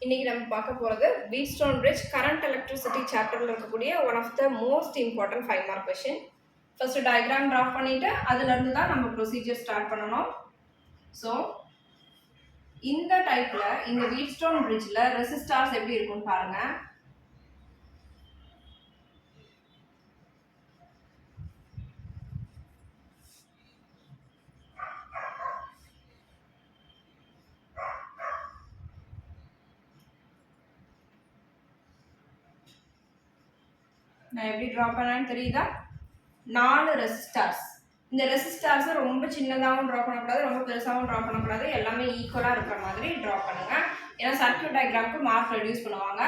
இன்னைக்கு நம்ம பார்க்க போகிறது Wheatstone bridge current electricity chapterல இருக்கக்கூடிய one of the most important 5 mark question. First diagram draw பண்ணிட்டு அதுல இருந்து தான் நம்ம procedure start பண்ணனும். So இந்த டைப்ல இந்த Wheatstone bridgeல resistors எப்படி இருக்கும்னு பாருங்க. நான் எப்படி டிரா பண்ணேன்னு தெரியுதா? 4 ரெசிஸ்டர்ஸ். இந்த ரெசிஸ்டர்ஸ் ரொம்ப சின்னதாகவும் டிரா பண்ணக்கூடாது, ரொம்ப பெருசாகவும் டிரா பண்ணக்கூடாது, எல்லாமே ஈக்குவலாக இருக்கிற மாதிரி டிரா பண்ணுங்க. ஏன்னா சர்க்யூட் டயக்ராமுக்கு மார்க் ரெடியூஸ் பண்ணுவாங்க.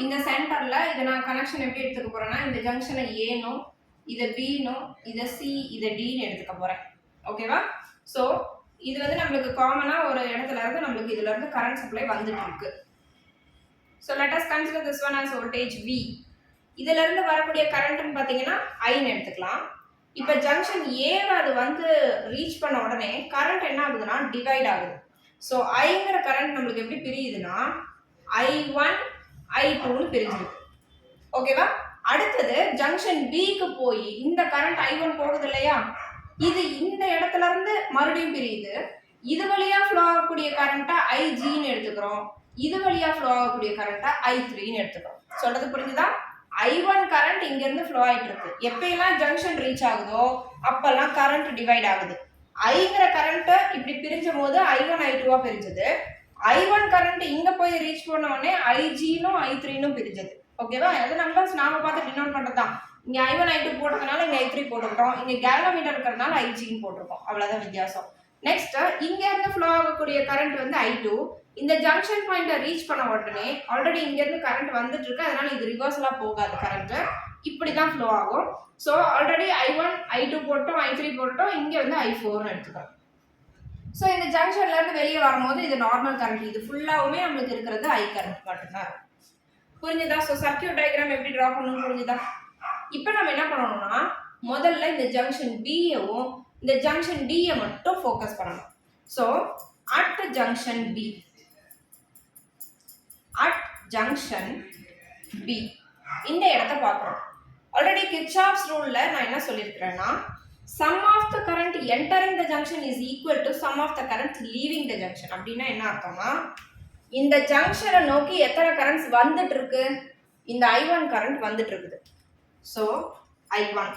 இந்த சென்டரில் இதை நான் கனெக்ஷன் எப்படி எடுத்துக்க போகிறேன்னா, இந்த ஜங்ஷனை ஏனும், இதை பினும், இதை சி, இதை டின்னு எடுத்துக்க போகிறேன். ஓகேவா? ஸோ இது வந்து நம்மளுக்கு காமனாக ஒரு இடத்துல இருந்து நம்மளுக்கு இதுல இருந்து கரண்ட் சப்ளை வந்துட்டு இருக்கு. So let us consider this one as voltage V. இதுல இருந்து வரக்கூடிய கரண்ட்னு பாத்தீங்கன்னா ஐன்னு எடுத்துக்கலாம். இப்ப ஜங்ஷன் ஏவை அது வந்து ரீச் பண்ண உடனே கரண்ட் என்ன ஆகுதுன்னா டிவைட் ஆகுது. ஸோ ஐங்கிற கரண்ட் நம்மளுக்கு எப்படி பிரியுதுன்னா I1 I2ன்னு பிரிஞ்சிருக்கு. ஓகேவா? அடுத்தது ஜங்ஷன் பிக்கு போய் இந்த கரண்ட் I1 போகுது இல்லையா, இது இந்த இடத்துல இருந்து மறுபடியும் பிரியுது. இது வழியா ஃப்ளோ ஆகக்கூடிய கரண்ட்டை IGன்னு எடுத்துக்கிறோம், இது வழியா ஃப்ளோ ஆகக்கூடிய கரண்ட்டை I3ன்னு எடுத்துக்கிறோம். சொல்றது புரிஞ்சுதா? I1 கரண்ட் இங்க இருந்து ஃப்ளோ ஆயிட்டு இருக்கு. எப்பெல்லாம் ஜங்ஷன் ரீச் ஆகுதோ அப்பெல்லாம் கரண்ட் டிவைட் ஆகுது. ஐங்கிற கரண்ட் இப்படி பிரிஞ்சும் போது I1 I2வா பிரிஞ்சது. I1 கரண்ட் இங்க போய் ரீச் பண்ண உடனே IGனும் I3னும் பிரிஞ்சது. ஓகேவா? அது நம்பர்ஸ் நாம பார்த்து டினோட் பண்றதுதான். இங்க I1 I2 போட்டதுனால இங்க I3 போட்டுக்கிறோம், இங்க கேலோமீட்டர் இருக்கிறதுனால IGன்னு போட்டிருக்கோம். அவ்வளவுதான் வித்தியாசம். நெக்ஸ்ட் இங்க இருந்து ஃப்ளோ ஆகக்கூடிய கரண்ட் வந்து I2. இந்த ஜங்ஷன் பாயிண்ட ரீச் பண்ண உடனே ஆல்ரெடி இங்க இருந்து கரண்ட் வந்துட்டு இருக்கு, அதனால இது ரிவர்ஸலா போகாது, கரண்ட் இப்படி தான் ஃப்ளோ ஆகும். ஸோ ஆல்ரெடி I1 I2 போட்டோம், I3 போட்டோம், இங்க வந்து I4ன்னு எடுத்துக்கிறோம். ஸோ இந்த ஜங்ஷன்ல இருந்து வெளியே வரும்போது இது நார்மல் கரண்ட், இது ஃபுல்லாவுமே நம்மளுக்கு இருக்கிறது I கரண்ட் மட்டும்தான். புரிஞ்சுதா? ஸோ சர்க்யூட் டயக்ராம் எப்படி டிரா பண்ணணும்னு புரிஞ்சுதா? இப்போ நம்ம என்ன பண்ணணும்னா முதல்ல இந்த ஜங்ஷன் பியவும் இந்த ஜங்ஷன் டியை மட்டும் ஃபோக்கஸ் பண்ணணும். So at junction B, at junction B இந்த இடத்தை பார்க்குறோம். ஆல்ரெடி கிர்ச்சாஃப்ஸ் ரூல்ல நான் என்ன சொல்லியிருக்கிறேன்னா, sum of the current entering the junction is equal to sum of the current leaving the junction. அப்படின்னா என்ன அர்த்தம்னா, இந்த ஜங்ஷனை நோக்கி எத்தனை கரண்ட்ஸ் வந்துட்டு இருக்கு, இந்த I1 கரண்ட் வந்துட்டு இருக்குது. ஸோ I1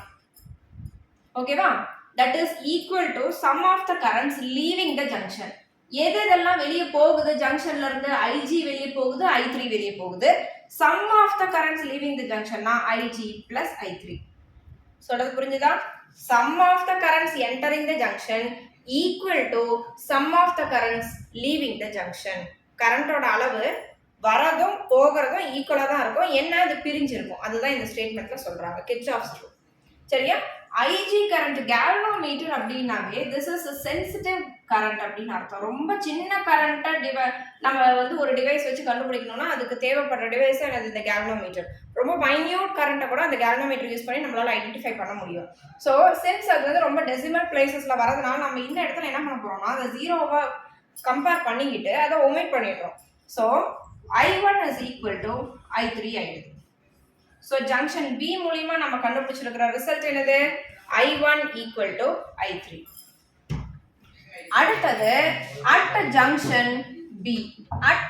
ஓகேவா, that is equal to sum of the currents leaving the junction. எது இதெல்லாம் வெளியே போகுது ஜங்ஷன்ல இருந்து, IG வெளியே போகுது, I3 வெளியே போகுது. Sum of the currents leaving the ஜங்ஷன்னா IG பிளஸ் I3. சொல்றது புரிஞ்சுதா? Sum of the currents entering the junction equal to sum of the currents leaving the junction. கரண்டோட அளவு வரதும் போகிறதும் ஈக்குவலா தான் இருக்கும், என்ன அது பிரிஞ்சிருக்கும், அதுதான் இந்த ஸ்டேட்மெண்ட்ல சொல்றாங்க கிர்ச்சாஃப்ஸ் ரூல். சரியா? IG கரண்ட் கேல்வனோமீட்டர் அப்படின்னாவே this is a sensitive current அப்படின்னு அர்த்தம். ரொம்ப சின்ன கரண்ட்டை நம்ம வந்து ஒரு டிவைஸ் வச்சு கண்டுபிடிக்கணும்னா அதுக்கு தேவைப்படுற டிவைஸ் என்னது, இந்த கேல்வனோமீட்டர். ரொம்ப மைன்யூட் கரண்ட்டை கூட அந்த கேல்வனோமீட்டர் யூஸ் பண்ணி நம்மளால ஐடென்டிஃபை பண்ண முடியும். ஸோ சின்ஸ் அது வந்து ரொம்ப டெசிமல் பிளேசஸ்ல வரதுனால நம்ம இந்த இடத்துல என்ன பண்ண போறோம்னா அதை ஜீரோவா கம்பேர் பண்ணிக்கிட்டு அதை ஒமிட் பண்ணிடுறோம். So I1 is equal to I3 ஆயிடுது. ஸோ ஜங்ஷன் பி மூலியமா நம்ம கண்டுபிடிச்சிருக்கிற ரிசல்ட் என்னது, I1 equal to I3. அடுத்தது at junction B, at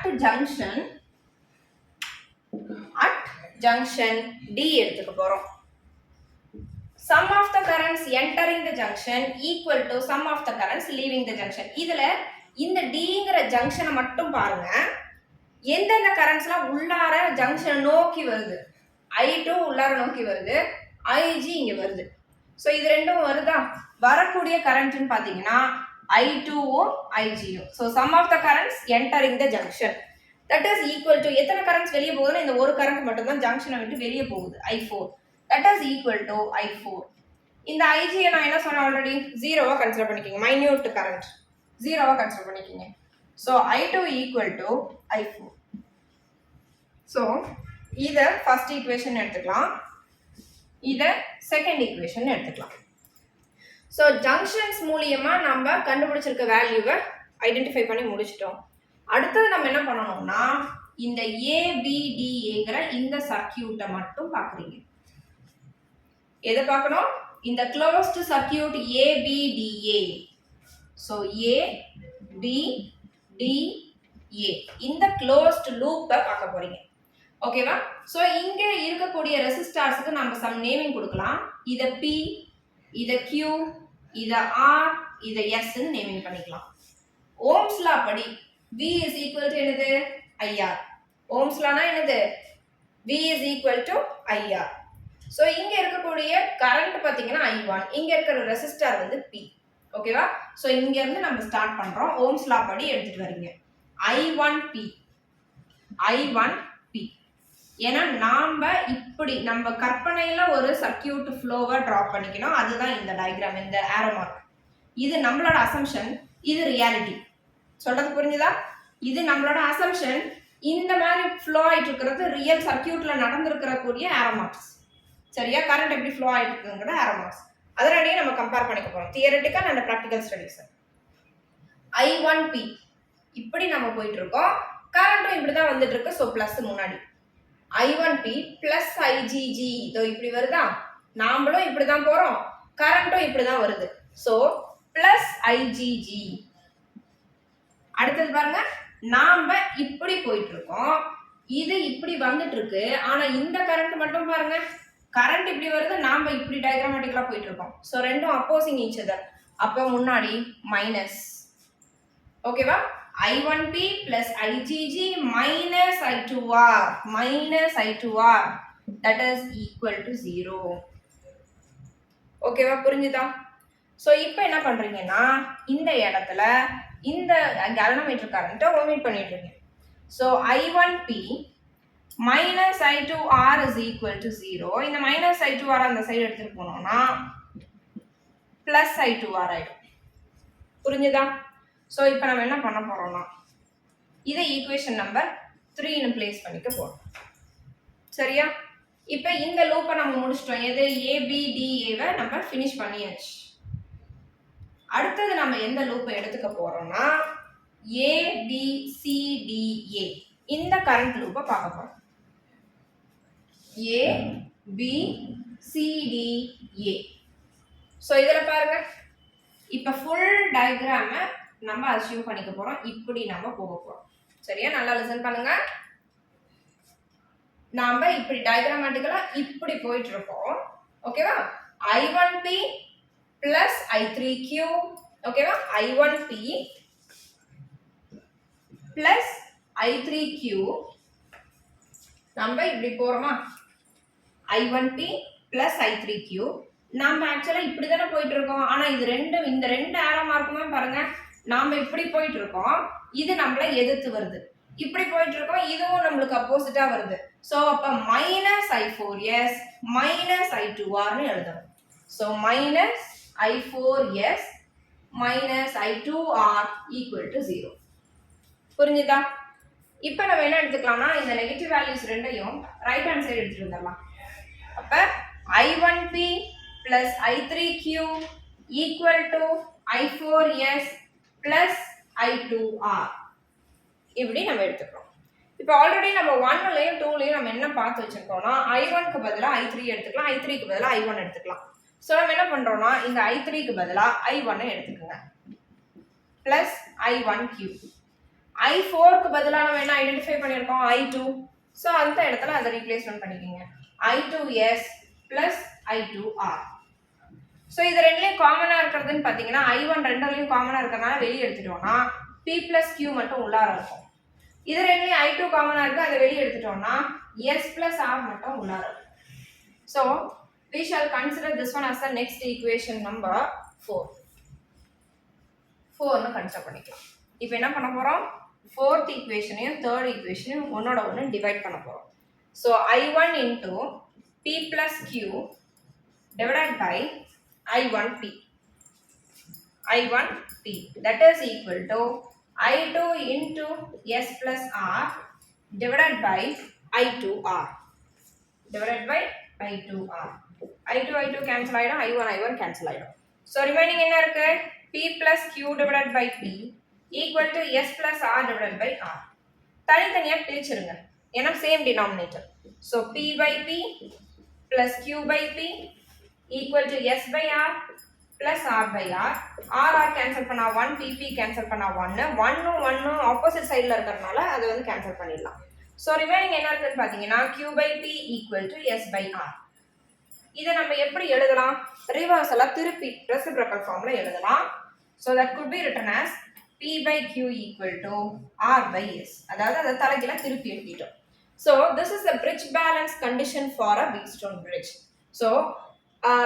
junction D எடுத்துக்க போறோம். sum of the currents entering the junction equal to sum of the currents leaving the junction. இதுல இந்த டிங்கிற ஜங்ஷனை மட்டும் பாருங்க, எந்தெந்த கரண்ட்ஸ்லாம் உள்ளார ஜங்ஷன் நோக்கி வருது. I2 உள்ளார நோக்கி வருது, IG இங்க வருது. ஸோ இது ரெண்டும் வருதா, வரக்கூடிய கரண்ட்னு பார்த்தீங்கன்னா I2வும் IG-யும். So sum of the currents entering the junction that is equal to எத்தனை கரண்ட்ஸ் வெளியே போகுதுன்னா இந்த ஒரு கரண்ட் மட்டும் தான் ஜங்ஷனை விட்டு வெளியே போகுது, I4. That is equal to I4. இந்த IG-யை நான் என்ன சொன்னேன் ஆல்ரெடி, ஜீரோவா கன்சிடர் பண்ணிக்கிங்க, மைன்யூட் கரண்ட் ஜீரோவா கன்சிடர் பண்ணிக்கிங்க. So I2 equal to I4. So இதை ஃபர்ஸ்ட் ஈக்குவேஷன் எடுத்துக்கலாம், இதை செகண்ட் ஈக்குவேஷன் எடுத்துக்கலாம். ஸோ ஜங்ஷன்ஸ் மூலியமா நம்ம கண்டுபிடிச்சிருக்க வேல்யூவை ஐடென்டிஃபை பண்ணி முடிச்சிட்டோம். அடுத்தது நம்ம என்ன பண்ணணும்னா இந்த ABDAங்கிற இந்த சர்க்கியூட்டை மட்டும் பார்க்குறீங்க. எதை பார்க்கணும்? இந்த closed circuit ABDA. So ABDA இந்த closed loop பார்க்க போறீங்க. ஓகேவா? சோ இங்க இருக்கக்கூடிய ரெசிஸ்டர்ஸ்க்கு நம்ம சம் நேமிங் கொடுக்கலாம். இத P, இத Q, இத R, இத S ன்னு நேமிங் பண்ணிக்கலாம். ஓம்ஸ் லா படி V is equal to என்னது? IR. ஓம்ஸ் லானா என்னது? V is equal to IR. So இங்க இருக்கக்கூடிய கரண்ட் பாத்தீங்கன்னா I1, இங்க இருக்கிற ரெசிஸ்டர் வந்து P. ஓகேவா? சோ இங்க இருந்து நம்ம ஸ்டார்ட் பண்றோம். ஓம்ஸ் லா படி எடுத்துட்டு வரீங்க. I1P. ஏன்னா நாம இப்படி நம்ம கற்பனையில ஒரு சர்க்கியூட் ஃப்ளோவை டிரா பண்ணிக்கணும். அதுதான் இந்த டயக்ராம், இந்த ஆரோ மார்க். இது நம்மளோட அசம்ஷன், இது ரியாலிட்டி. சொல்றது புரிஞ்சுதா? இது நம்மளோட அசம்ஷன். இந்த மாதிரி ஃப்ளோ ஆயிட்டு இருக்கிறது ரியல் சர்க்கியூட்ல நடந்திருக்கக்கூடிய ஆரோ மார்க்ஸ். சரியா? கரண்ட் எப்படி ஃப்ளோ ஆயிட்டு இருக்குங்கிறது ஆரோ மார்க்ஸ். அதனாலேயே நம்ம கம்பேர் பண்ணிக்க போறோம், theoretical and practical studies. I1P இப்படி நம்ம போயிட்டு இருக்கோம். கரண்ட்டும் இப்படிதான் வந்துட்டு இருக்கு. ஸோ பிளஸ் முன்னாடி I1P பிளஸ் IGG இதோ இப்படி வருதா? நாமளும் இப்படிதான் போறோம், கரண்ட்டும் இப்படிதான் வருது. So plus IGG. அடுத்தது பாருங்க, நாம இப்படி போயிட்டு இருக்கோம், இது இப்படி வந்துட்டு இருக்கு. ஆனா இந்த கரண்ட் மட்டும் பாருங்க, கரண்ட் இப்படி வருது, நாம இப்படி டயக்ராமேட்டிக்கலா போயிட்டு இருக்கோம். ஸோ ரெண்டும் அப்போசிங் ஈச் அதர். அப்போ முன்னாடி மைனஸ். ஓகேவா? I1P plus IGG minus I2R that is equal to 0. ஓகேவா? புரிஞ்சுதா? ஸோ இப்போ என்ன பண்றீங்கன்னா இந்த இடத்துல இந்த கேல்வனோமீட்டர் கரண்ட்டை ஓமிட் பண்ணிட்டு இருக்கீங்க. So I1P minus I2R is equal to 0. இந்த minus I2R அந்த சைடு எடுத்துட்டு போனோம்னா plus I2R ஆயிடும். புரிஞ்சுதா? ஸோ இப்போ நம்ம என்ன பண்ண போறோம்னா இதை ஈக்குவேஷன் நம்பர் 3ன்னு பிளேஸ் பண்ணிக்க போறோம். சரியா? இப்போ இந்த லூப்பை நம்ம முடிச்சிட்டோம். எது? ABDAவை நம்ம ஃபினிஷ் பண்ணியாச்சு. அடுத்தது நம்ம எந்த லூப்பை எடுத்துக்க போறோம்னா ABCDA இந்த கரண்ட் லூப்பை பார்க்க போறோம். ABCDA. ஸோ இதில் பாருங்க, இப்போ ஃபுல் டயக்ராமை நம்ம அசியூம் பண்ணிக்க போறோம். இப்படி நம்ம போக போறோம். சரியா? நல்லா லிசன் பண்ணுங்க. நாம இப்படி டயக்ராமேட்டிக்கலா இப்படி போயிட்டு இருக்கோம். ஓகேவா? I1P plus I3Q. ஓகேவா? I1P plus I3Q. நம்ம இப்படி போறோமா? I1P plus I3Q. நாம ஆக்சுவலா இப்படி தானே போயிட்டு இருக்கோம். ஆனா இது ரெண்டும், இந்த ரெண்டு ஆரோ மார்க்குமே பாருங்க, நாம இப்படி போயிட்டு இருக்கோம், இது நம்மள எதிர்த்து வருது. இப்படி போயிட்டு இருக்கோம், இதுவும் நம்மளுக்கு அப்போசிட்டா வருது. ஸோ அப்ப மைனஸ் I4S மைனஸ் I2Rன்னு எழுதணும். So minus I4S minus I2R equal to 0. புரிஞ்சுதா? இப்போ நம்ம என்ன எடுத்துக்கலாம்னா இந்த நெகட்டிவ் வேல்யூஸ் ரெண்டையும் ரைட் ஹேண்ட் சைடு எடுத்துட்டு வந்துடலாம். அப்ப I1P plus I3Q equal to I4S plus I2R இப்படி நம்ம எடுத்துக்கிறோம். இப்போ ஆல்ரெடி நம்ம 1லையும் 2லையும் நம்ம என்ன பார்த்து வச்சிருக்கோம்னா I1க்கு பதிலாக I3 எடுத்துக்கலாம், I3க்கு பதிலாக I1 எடுத்துக்கலாம். ஸோ நம்ம என்ன பண்றோம்னா இந்த I3க்கு பதிலாக I1 எடுத்துக்கோங்க பிளஸ் I1Q. I4க்கு பதிலாக நம்ம என்ன ஐடென்டிஃபை பண்ணியிருக்கோம்? I2. ஸோ அந்த இடத்துல அதை ரீப்ளேஸ்மெண்ட் பண்ணிக்கோங்க. I2S plus I2R. ஸோ இது ரெண்டுலையும் காமனாக இருக்கிறதுன்னு பார்த்தீங்கன்னா I1 ரெண்டுலையும் காமனாக இருக்கிறதுனால வெளியே எடுத்துட்டோம்னா P plus Q மட்டும் உள்ளார இருக்கும். இது ரெண்டுலையும் I2 காமனாக இருக்குது, அதை வெளியே எடுத்துட்டோம்னா S plus R மட்டும் உள்ளார இருக்கும். So we shall consider this one as the next equation number 4. 4ன்னு consider பண்ணிக்கலாம். இப்போ என்ன பண்ண போகிறோம்? 4th ஈக்குவேஷனையும் 3rd ஈக்குவேஷனையும் ஒன்னோட ஒன்று டிவைட் பண்ண போகிறோம். So I1 into P plus Q divided by I1P. I1P that is equal to I2 into S plus R divided by I2R. Divided by I2R. I2 cancel ஆயிடும், I1 cancel ஆயிடும். So remaining என்ன இருக்கு? P plus Q divided by P equal to S plus R divided by R. தனித்தனியாக பிரிச்சிருங்க, ஏன்னா same denominator. So P by P plus Q by P equal to S by R plus R by R. R cancel பண்ணா 1, PP cancel பண்ணா 1, 1 opposite சைடில் இருக்கிறதுனால அதை வந்து cancel பண்ணிடலாம். So remaining என்ன இருக்குன்னு பார்த்தீங்கன்னா Q by P equal to S by R. இதை நம்ம எப்படி எழுதலாம்? ரிவர்ஸலாக திருப்பி ரெசிப்ரோக்கல் ஃபார்மில் எழுதலாம். So that could be written as P by Q equal to R by S. அதாவது அதை தலைகீழ திருப்பி எழுதிட்டோம். So this is the bridge balance condition for a Wheatstone bridge. So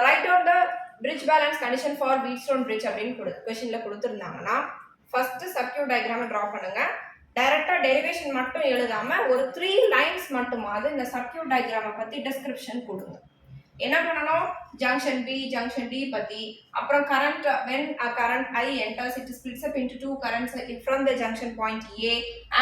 write down the bridge balance condition for Wheatstone bridge அப்படின்னு கொஸ்டின்ல கொடுத்துருந்தாங்கன்னா first circuit டயக்ராமை draw பண்ணுங்க. டைரக்டா டெரிவேஷன் மட்டும் எழுதாம ஒரு 3 லைன்ஸ் மட்டுமாவது இந்த சர்க்யூட் டயக்ராமை பத்தி டிஸ்கிரிப்ஷன் கொடுங்க. என்ன பண்ணணும்? ஜங்ஷன் B, ஜங்ஷன் D பத்தி, அப்புறம் current when a current I enters it splits up into two currents from the junction point A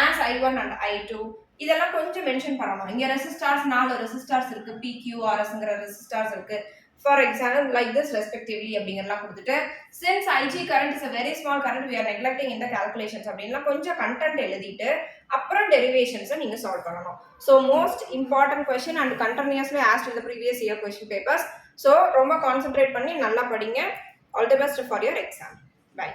as I1 and I2. இதெல்லாம் கொஞ்சம் மென்ஷன் பண்ணணும். இங்க ரெசிஸ்டார்ஸ் 4 ரெசிஸ்டார்ஸ் இருக்கு, PQRSங்கற ரெசிஸ்டார்ஸ் இருக்கு. For example, like this respectively அப்படிங்கறலாம் கொடுத்துட்டு since IG current is a very small current we are neglecting in the calculations அப்படின்லாம் கொஞ்சம் content எழுதிட்டு அப்புறம் டெரிவேஷன்ஸை நீங்க சால்வ் பண்ணணும். So most important question and continuously asked in the previous year question papers. So ரொம்ப concentrate பண்ணி நல்லா படிங்க. All the best for your exam. Bye.